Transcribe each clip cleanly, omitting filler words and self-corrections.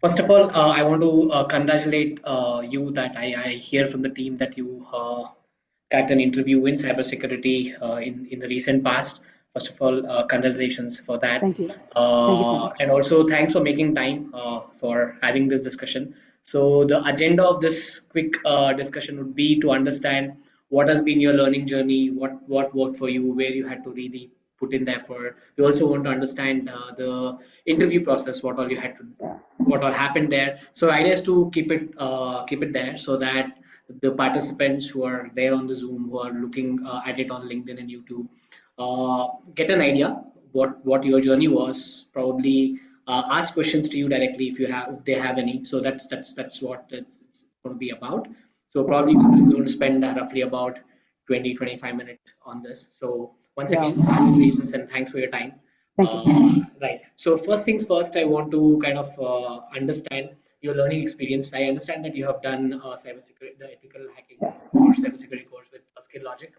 First of all, I want to congratulate you that I hear from the team that you cracked an interview in cybersecurity in the recent past. First of all, congratulations for that. Thank you. Thank you so much. And also thanks for making time for having this discussion. So the agenda of this quick discussion would be to understand what has been your learning journey, what worked for you, where you had to really put in the effort. We also want to understand the interview process, what all you had to Yeah. what all happened there. So idea is to keep it there so that the participants who are there on the Zoom, who are looking at it on LinkedIn and YouTube, get an idea what your journey was. Probably ask questions to you directly if they have any. So that's what it's going to be about. So Okay. probably we're going to spend roughly about 20-25 minutes on this. So once Yeah. again, congratulations and thanks for your time. Thank you. Right. So first things first, I want to kind of understand your learning experience. I understand that you have done cybersecurity, the ethical hacking Yeah. course, cybersecurity course with SkillLogic.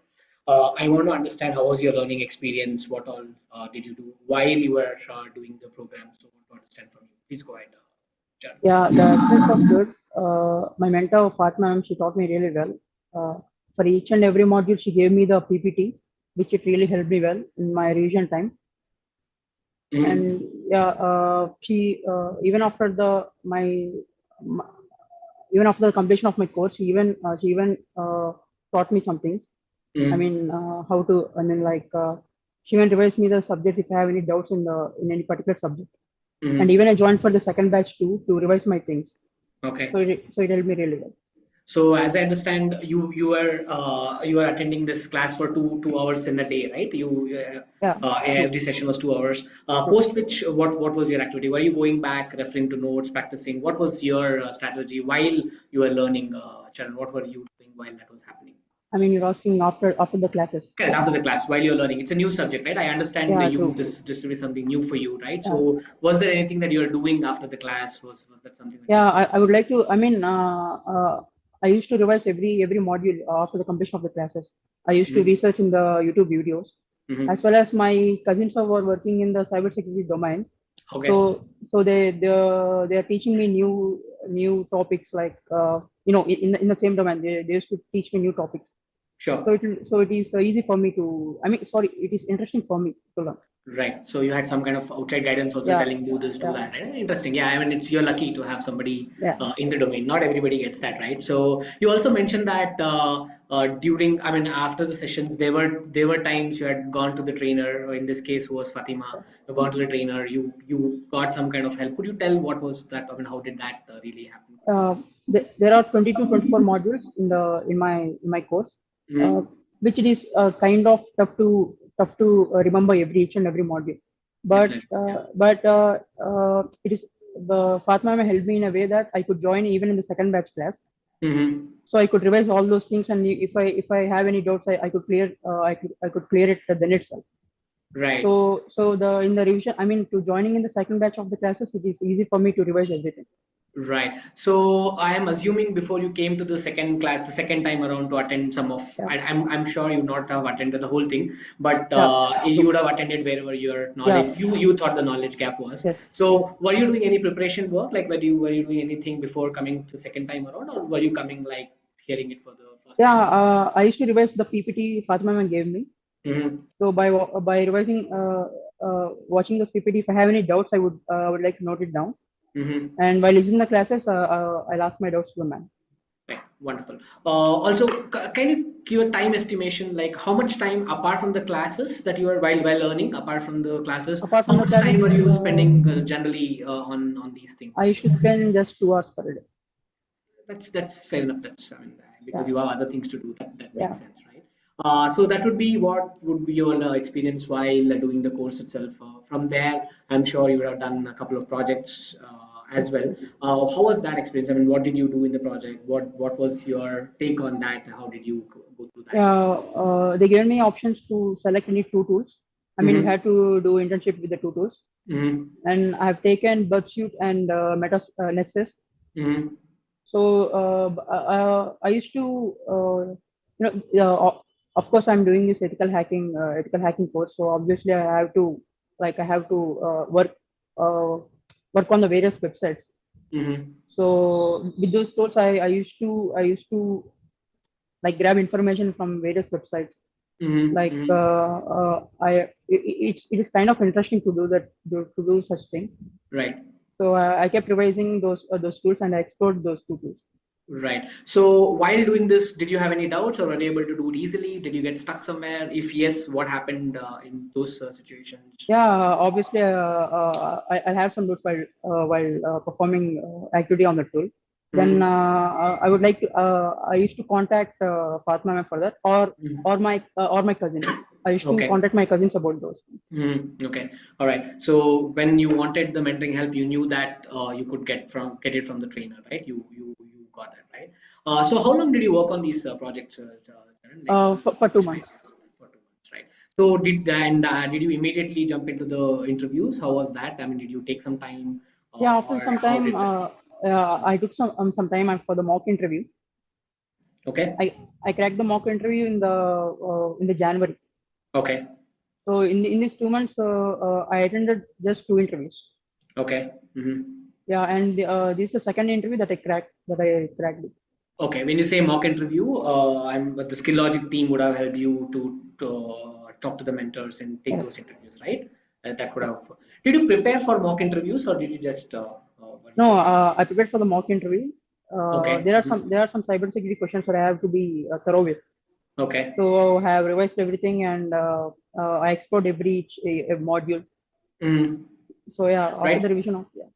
I want to understand how was your learning experience? What all did you do while you were doing the program? So I want to understand from you. Please go ahead, Yeah. The experience was good. My mentor Fatma, ma'am, she taught me really well. Uh, for each and every module, she gave me the PPT, which it really helped me well in my revision time. John. And yeah, she even after my even after the completion of my course, she even taught me some things. I Mm-hmm. mean, how to. I mean, like she even revised me the subject if I have any doubts in any particular subject. And Mm-hmm. even I joined for the second batch too to revise my things. Okay. So it helped me really well. So as I understand, you were attending this class for two hours in a day, right? Yeah, true. Every session was 2 hours. True. Post which, what was your activity? Were you going back, referring to notes, practicing? What was your strategy while you were learning, Charan? What were you doing while that was happening? I mean, you're asking after the classes. Correct, after the class, while you're learning, it's a new subject, right? I understand Yeah, you true. this will be something new for you, right? Yeah, So was there anything that you were doing after the class? Was that something that you yeah. were I would like to. I mean, I used to revise every module after the completion of the classes. I used to doing? research in the YouTube videos, Hmm. as well as my cousins were working in the cybersecurity domain. Okay, So they are teaching me new topics like in the same domain. They used to teach me new topics. sure. So it is easy for me to. I mean, sorry, it is interesting for me to learn. Right. So you had some kind of outside guidance also Yeah, telling do this, do yeah, that. Right? Interesting. Yeah. I mean, it's you're lucky to have somebody yeah. in the domain. Not everybody gets that, right? So you also mentioned that during, I mean, after the sessions, there were times you had gone to the trainer. Or in this case, who was Fatima. You gone to the trainer. You got some kind of help. Could you tell what was that? I mean, how did that really happen? There are 22, 24 modules in my course, uh, Mm-hmm. which it is kind of tough to remember each and every module. But Definitely. Yeah. it is the Fatma ma'am helped me in a way that I could join even in the second batch class, Mm-hmm. so I could revise all those things, and if I have any doubts, I could clear it then itself. Right. So the in the revision, I mean, to joining in the second batch of the classes, it is easy for me to revise everything. Right. So I am assuming before you came to the second class, the second time around to attend some of, Yeah, I'm sure you not have attended the whole thing, but yeah, you true. would have attended wherever your Yeah, knowledge, you thought the knowledge gap was. yes, yes. So were you doing any preparation work? Like were you doing anything before coming the second time around, or were you coming like hearing it for the first Yeah, time? I used to revise the PPT Fatima ma'am gave me. Mm-hmm. So by revising, watching this PPT, if I have any doubts, I would like to note it down. Mm-hmm. And while listening the classes, I'll ask my doubts to the man. Right, wonderful. Also, can you give a time estimation, like how much time apart from the classes that you are while learning, apart from the classes, Apart how from the much time classes, are you spending generally on these I things? used to spend just 2 hours per day. That's fair enough. That's I mean because Yeah, you have other things to do. That yeah. makes sense, right? So that would be what would be your experience while doing the course itself. From there, I'm sure you would have done a couple of projects as Yes, well. yes. How was that experience? I mean, what did you do in the project? What was your take on that? How did you go through that? They gave me options to select any two tools. I mean, we Mm-hmm. had to do internship with the two tools, Mm-hmm. and I have taken Buzzsuit and Meta Nessus. Mm-hmm. So I used to, of course, I'm doing this ethical hacking course. So obviously, I have to work on the various websites. So with those tools, I used to like grab information from various websites. Like it is kind of interesting to do that, to do such thing. Right. So I kept revising those tools, and I explored those two tools. Right. So while doing this, did you have any doubts or were you able to do it easily? Did you get stuck somewhere? If yes, what happened in those situations? Yeah, obviously, I have some notes while performing activity on the tool. Then Mm-hmm. I would like to. I used to contact Fatma ma'am for that, or Mm-hmm. or my cousins. I used to Okay. contact my cousins about those things. Okay. All right. So when you wanted the mentoring help, you knew that you could get it from the trainer, right? You got that, right? So how long did you work on these projects, Karan? Like For 2 months. for 2 months, right? So did you immediately jump into the interviews? How was that? I mean, did you take some time, Yeah, after or some how time, did that? I took some time for the mock interview. Okay. I cracked the mock interview in the January. Okay. So in these 2 months, I attended just two interviews. Okay. Yeah, and this is the second interview that I cracked it. Okay, when you say mock interview, the SkillLogic team would have helped you to talk to the mentors and take those Yes. interviews, right? That would have. Did you prepare for mock interviews or did you just were you No, just I prepared for the mock interview. okay? There are some cybersecurity questions that I have to be thorough with. Okay. So I have revised everything, and I explored every each a module. Mhm. So yeah, after the Right. revision of, yeah.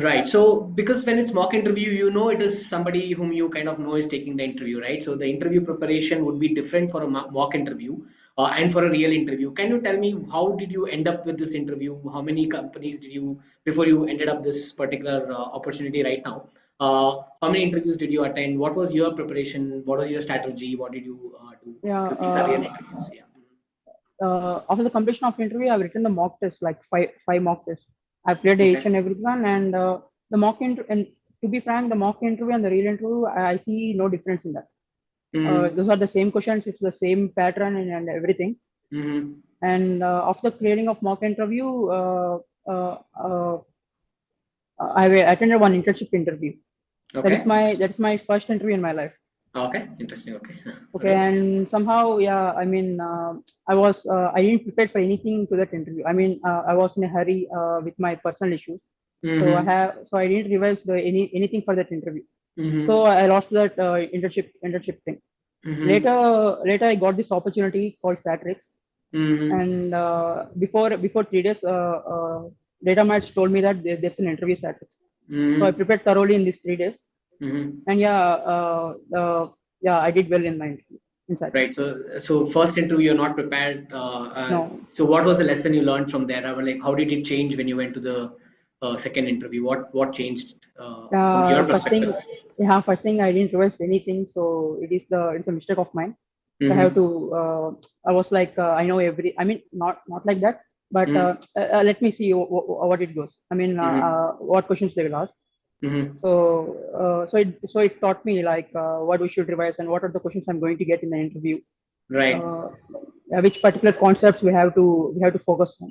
Right. So because when it's mock interview, you know it is somebody whom you kind of know is taking the interview, right? So the interview preparation would be different for a mock interview and for a real interview. Can you tell me how did you end up with this interview? How many companies did you before you ended up this particular opportunity right now? How many interviews did you attend? What was your preparation? What was your strategy? What did you do? Yeah. Because these are real interviews. Yeah. After the completion of interview, I've written the mock test, like five mock tests. I've cleared Okay. each and every one, and the mock interview. And to be frank, the mock interview and the real interview, I see no difference in that. Mm-hmm. Those are the same questions. It's the same pattern and everything. Mm-hmm. And after clearing of mock interview, uh, uh, I attended one internship interview. That is Okay. my first interview in my life. Okay. Interesting. Okay. All Okay, right. and somehow, yeah, I mean, I didn't prepare for anything to that interview. I mean, I was in a hurry with my personal issues, Mm-hmm. so I didn't revise anything for that interview. So Mm-hmm. I lost that internship thing. Mm-hmm. Later, I got this opportunity called Satrix, Mm-hmm. and before 3 days, data match told me that there's an interview Satrix. So I Mm-hmm. prepared thoroughly in these 3 days, Mm-hmm. and yeah, I did well in my interview in Satrix. Right. So first interview, you're not prepared. No. So what was the lesson you learned from there? Or like, how did it change when you went to the second interview? What changed from your First perspective? thing, yeah, first thing I didn't revise anything, so it's a mistake of mine. So I have Mm-hmm. to. I was like, I know every. I mean, not like that, but Mm-hmm. let me see what it goes. I mean, Mm-hmm. what questions they will ask. Mm-hmm. So it taught me like what we should revise and what are the questions I'm going to get in the interview. Right. Uh, which particular concepts we have to focus on.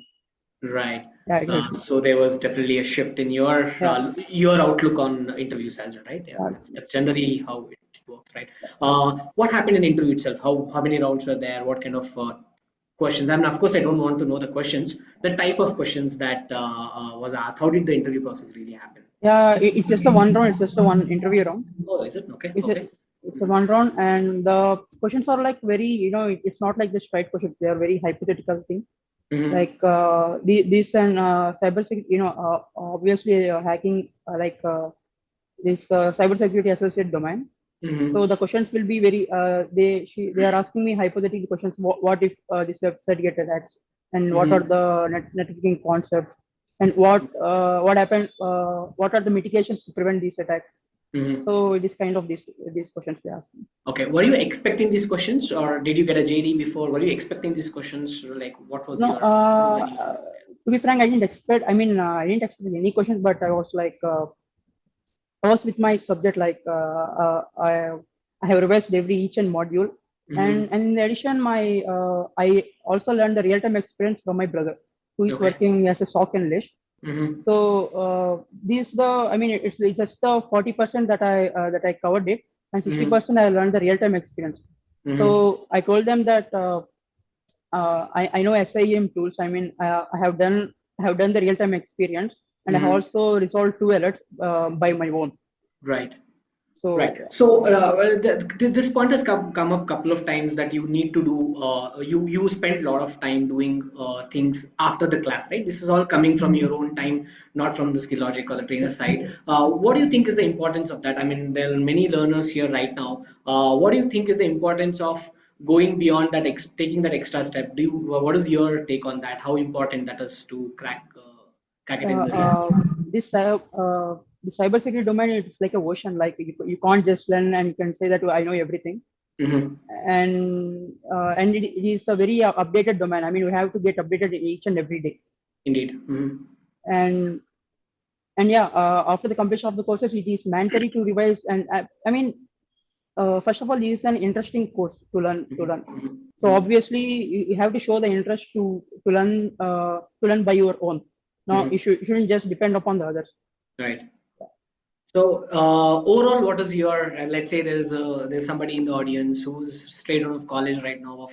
Right. Yeah, it helped me. So there was definitely a shift in Yeah. your outlook on interviews as well, right? Yeah, Yeah. that's generally how it works, right? What happened in the interview itself? How many rounds were there? What kind of questions? I mean, of course, I don't want to know the questions. The type of questions that was asked. How did the interview process really happen? Yeah, it's just a one round. It's just a one interview round. Oh, is it? Okay, It's a okay. it's a one round, and the questions are like very, it's not like the straight questions. They are very hypothetical thing. Mm-hmm. Like this and cybersecurity, obviously hacking, like this cybersecurity associate domain. So Mm-hmm. the questions will be very they are asking me hypothetical questions. What if this website get attacked, and what are Mm-hmm. the networking concepts, and what happened? What are the mitigations to prevent these attacks? Mm-hmm. So it is kind of these questions they ask me. Okay. Were you expecting these questions, or did you get a JD before? Were you expecting these questions? Like, what was No, your what is when you to be frank, I didn't expect. I mean, I didn't expect any questions, but I was like, I was with my subject. Like, I have revised every each and module, Mm-hmm. and in addition, I also learned the real time experience from my brother, who is Okay. working as a SOC analyst. Mm-hmm. So these the I mean it's just the 40% that I covered it, and Mm-hmm. 60% I learned the real time experience. Mm-hmm. So I told them that I know SIEM tools. I mean I have done the real time experience, and I have Mm-hmm. also resolved two alerts by my own. Right. So Right. So, well, this point has come up couple of times that you need to do. You spend a lot of time doing things after the class, right? This is all coming from your own time, not from the skill logic or the trainer yeah. side. What do you think is the importance of that? I mean, there are many learners here right now. What do you think is the importance of going beyond that, taking that extra step? What is your take on that? How important that is to crack it in uh, the real? uh, this the cybersecurity domain, it's like a ocean. Like you can't just learn and you can say that I know everything. Mm-hmm. And it is a very updated domain. I mean, we have to get updated each and every day. Indeed. Mm-hmm. And and yeah, after the completion of the courses, it is mandatory to revise. And I mean, first of all, it is an interesting course to learn to learn. Mm-hmm. So Mm-hmm. obviously, you have to show the interest to learn by your own. No, Mm-hmm. you shouldn't just depend upon the others. Right. So overall, what is your? Let's say there's somebody in the audience who's straight out of college right now,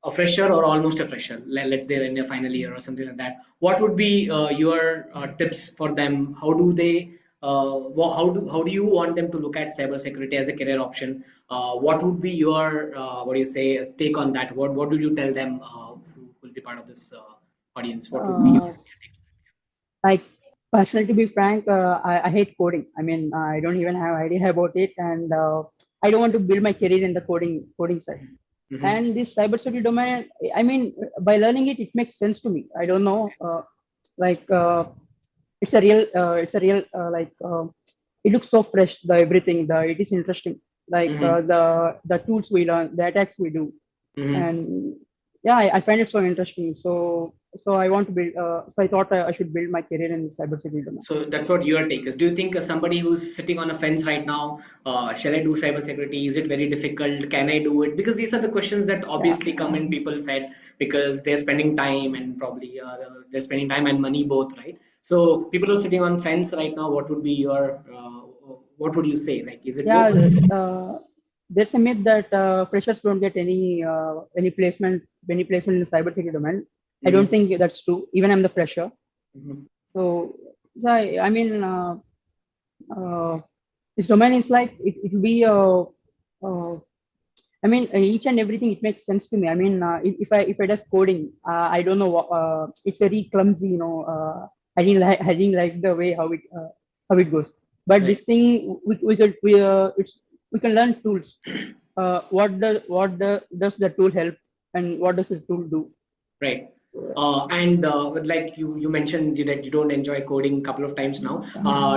a fresher or almost a fresher. Let's say they're in their final year or something like that. What would be your tips for them? How do they? How do you want them to look at cybersecurity as a career option? What would be your what do you say take on that? What would you tell them who will be part of this audience? What would be your Uh, Like personally, to be frank, I hate coding. I mean, I don't even have idea about it, and I don't want to build my career in the coding side. mm-hmm. And this cybersecurity domain, I mean, by learning it, it makes sense to me. I don't know, like it's a real it looks so fresh. The everything, the it is interesting. Like Mm-hmm. the tools we learn, the attacks we do, Mm-hmm. and yeah, I find it so interesting. So I want to build. So I thought I should build my career in the cybersecurity domain. So that's what your take is. Do you think somebody who's sitting on a fence right now, shall I do cybersecurity? Is it very difficult? Can I do it? Because these are the questions that Yeah. obviously come in people's head because they're spending time and probably they're spending time and money both, right? So people who are sitting on fence right now, what would be your, what would you say? Like, is it Yeah, worth? there's a myth that freshers don't get any placement in the cybersecurity domain. I don't Mm-hmm. think that's true. Even I'm the fresher. Mm-hmm. So, I mean, uh, this domain is like it will be I mean, each and everything it makes sense to me. I mean, if I does coding, I don't know. It's very clumsy, you know. I didn't like the way how it goes. But Right. this thing we can learn tools. Does the tool help, and what does the tool do? Right. And with like you mentioned that you don't enjoy coding a couple of times now.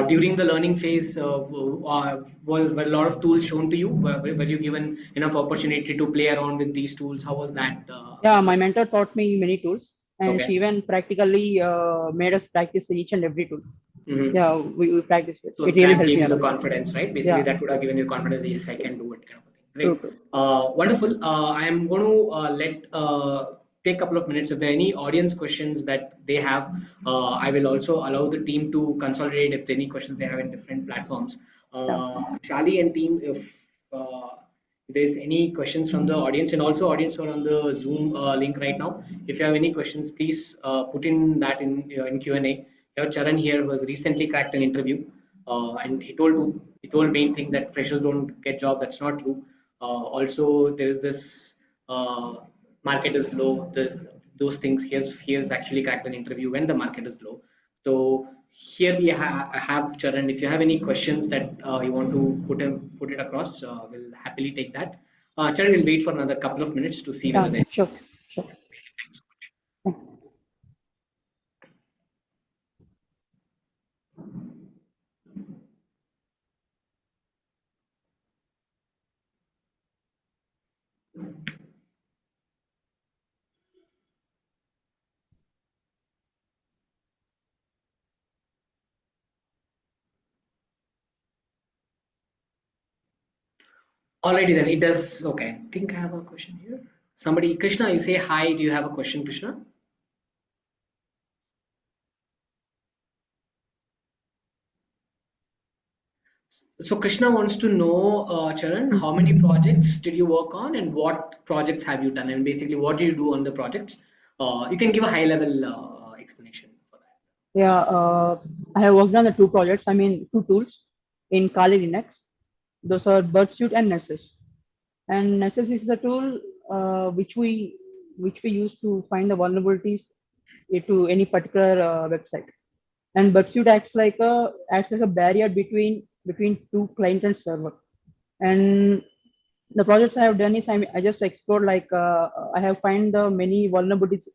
During the learning phase, were a lot of tools shown to you? Were you given enough opportunity to play around with these tools? How was that? Yeah, my mentor taught me many tools, and she Okay. even practically made us practice each and every tool. Hmm. Yeah, we practiced it. So It really that helped gave me you a the lot. confidence, right? Basically, Yeah, that would have given you confidence. Yes, I can do it, kind of a thing. true, Great. true. Wonderful. I am going to let take a couple of minutes. If there are any audience questions that they have, I will also allow the team to consolidate if there are any questions they have in different platforms. Yeah. Shali and team, uh, if there's any questions from the audience and also audience who are on the Zoom link right now, if you have any questions, please put in that in Q&A. We have Charan here who has recently cracked an interview, and he told main thing that freshers don't get job. That's not true. Also, there is this uh, market is low. Those things. He has actually cracked an interview when the market is low. So here we have Charan. If you have any questions that you want to put it across, we'll happily take that. Charan will wait for another couple of minutes to see whether Yeah, there. sure, sure. Alrighty then, it does. Okay, I think I have a question here. Somebody, Krishna, you say hi. Do you have a question, Krishna? So Krishna wants to know, Charan, how many projects did you work on and what projects have you done? And basically, what do you do on the project? You can give a high level explanation for that. Yeah, I have worked on the two projects. I mean, two tools in Kali Linux. Those are Birdsuite and Nessus. And Nessus is the tool which we use to find the vulnerabilities to any particular website. And Birdsuite acts like a barrier between two client and server. And the projects I have done is I just explored I have find the many vulnerabilities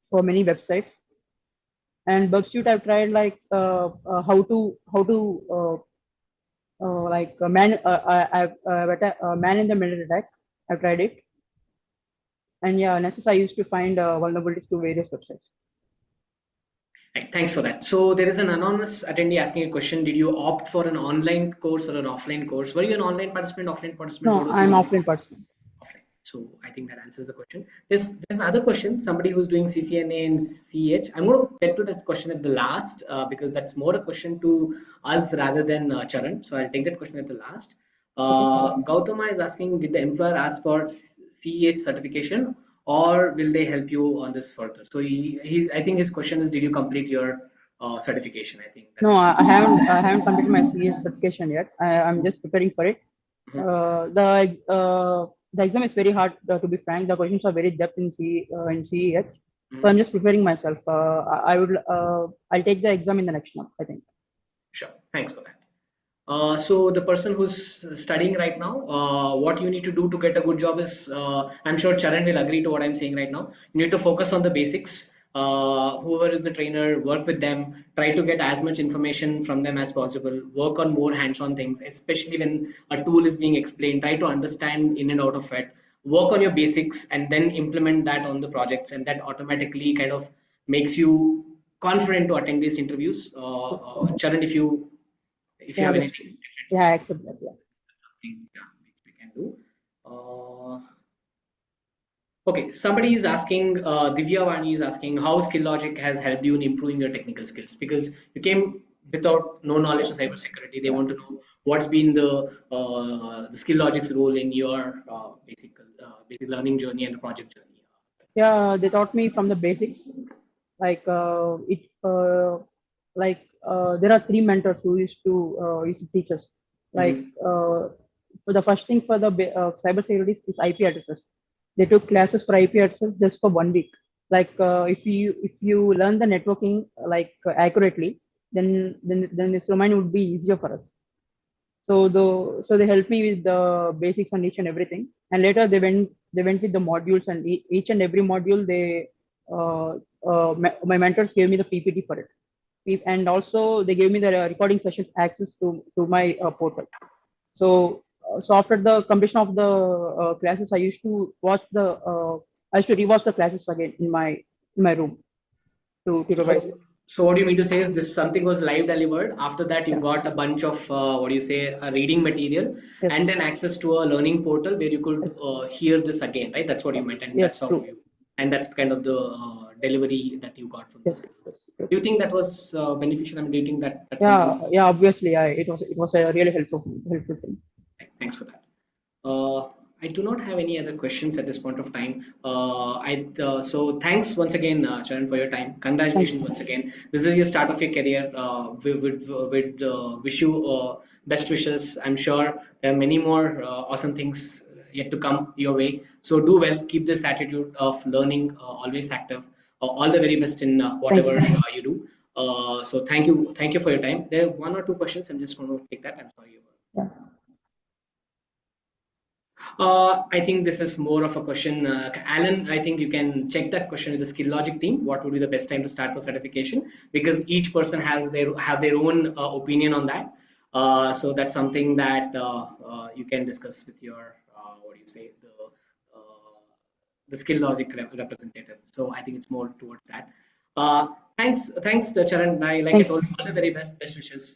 for many websites. And Bugsuit I've tried man in the middle attack. I've tried it, and yeah, Nessus I used to find vulnerabilities to various websites. Right, thanks for that. So there is an anonymous attendee asking a question. Did you opt for an online course or an offline course? Were you an online participant, offline participant? What No, was I'm your offline person. offline? So I think that answers the question. There's another question. Somebody who's doing CCNA and CH. I'm going to get to this question at the last because that's more a question to us rather than Charan. So I'll take that question at the last. Okay. Gautama is asking, did the employer ask for CH certification or will they help you on this further? So he's I think his question is, did you complete your certification? I think No, that's what. I haven't completed my CS certification yet. I'm just preparing for it. Mhm. The exam is very hard, to be frank. The questions are very depth in CEH. So I'm Mhm. just preparing myself. I'll take the exam in the next month, I think. Sure. Thanks for that. So the person who's studying right now, what you need to do to get a good job is, I'm sure Charan will agree to what I'm saying right now. You need to focus on the basics. Whoever is the trainer, work with them. Try to get as much information from them as possible. Work on more hands-on things, especially when a tool is being explained. Try to understand in and out of it. Work on your basics and then implement that on the projects, and that automatically kind of makes you confident to attend these interviews. Charan, if you Yeah, have that's anything different to yeah, I say, accept that. Yeah. that's something, yeah, which we can do. Okay, somebody is asking, Divya Vani is asking how SkillLogic has helped you in improving your technical skills because you came without no knowledge of cybersecurity. They Yeah. want to know what's been the SkillLogic's role in your basic learning journey and project journey. Yeah, they taught me from the basics. Like it, there are three mentors who used to teach us. Like Mhm. for the first thing for the cybersecurity is IP addresses. They took classes for IP addresses just for 1 week. Like if you learn the networking accurately, then this domain would be easier for us. So they helped me with the basics on each and everything. And later they went with the modules, and each and every module uh, my mentors gave me the PPT for it. And also they gave me the recording sessions access to my portal. So after the completion of the classes, I used to rewatch the classes again in my room to revise So, it. so what do you mean to say is this something was live delivered. After that, you Yeah. got a bunch of what do you say, reading material, Yes. and then access to a learning portal where you could Yes. hear this again, right? That's what you meant, and Yes. that's how True. you, and that's kind of the delivery that you got from the Yes. skill. Yes. Do Yes. you think that was beneficial? I'm dating that that's something. Yeah, yeah, obviously, yeah, it was a really helpful thing. Thanks for that. I do not have any other questions at this point of time. So thanks once again, Charan, for your time. Thank Congratulations once you. again. This is your start of your career. We would wish you best wishes. I'm sure there are many more awesome things yet to come your way. So do well. Keep this attitude of learning, always active. All the very best in Thank whatever you. you do. So thank you for your time. There are one or two questions. I'm just going to take that. I'm sorry. Yeah. I think this is more of a question. Alan, I think you can check that question with the Skill Logic team. What would be the best time to start for certification? Because each person has their own opinion on that. So that's something that you can discuss with your what do you say the Skill Logic representative. So I think it's more towards that. Thanks, Charan. Like I Thank told you, all the very best wishes